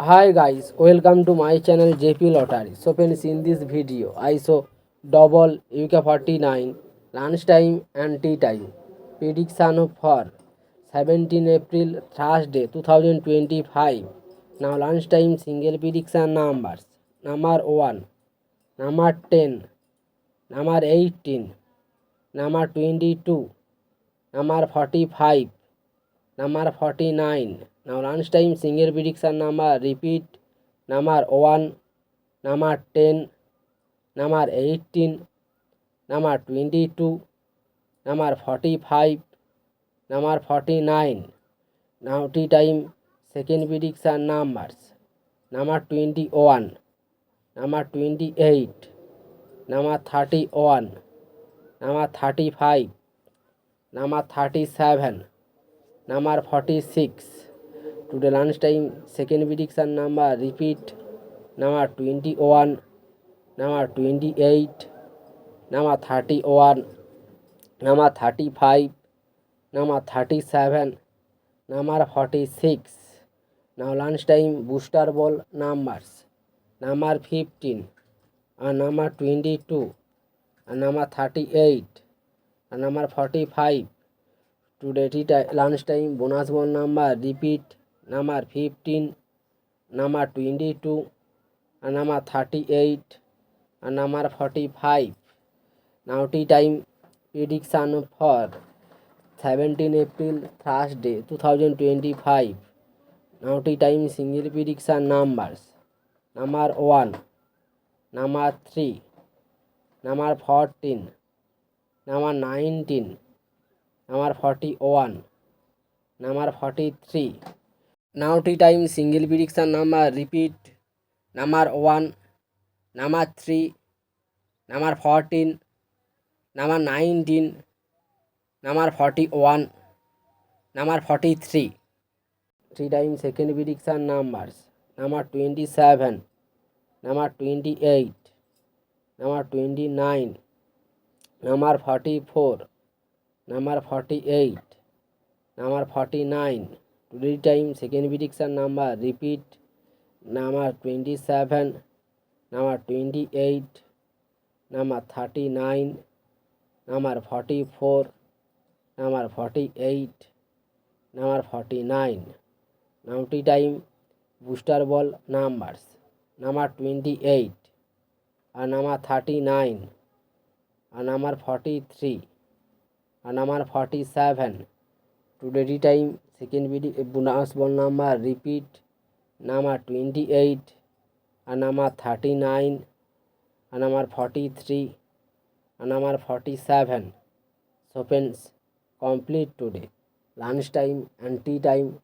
Hi guys, welcome to my channel JP Lottery. So friends, in this video I show double UK49 lunchtime and tea time prediction for 17 April Thursday 2025. Now lunchtime single prediction numbers: number 1, number 10, number 18, number 22, number 45, number 49. Now lunchtime single prediction number repeat: number 1, number 10, number 18, number 22, number 45, number 49. Now tea time second prediction numbers: number 21, number 28, number 31, number 35, number 37, number 46. Today lunchtime second prediction number repeat: number 21, number 28, number 31, number 35, number 37, number 46. Now lunchtime booster ball numbers: number 15 and number 22 and number 38 and number 45. Today lunchtime bonus ball number repeat: number 15, number 22 and number 38 and number 45. Now tea time prediction for 17 April Thursday 2025. Now tea time single prediction numbers: number 1, number 3, number 14, number 19, number 41, number 43. Now tea time single prediction number repeat: number 1, number 3, number 14, number 19, number 41, number 43. Three times second prediction numbers: number 27, number 28, number 29, number 44, number 48, number 49. Today time second prediction number repeat: number 27, number 28, number 39, number 44, number 48, number 49. Now tea time booster ball numbers: number 28 and number 39 and number 43 and number 47. Today tea time second bonus ball number repeat: number 28 and number 39 and number 43 and number 47. So friends, complete today lunchtime and tea time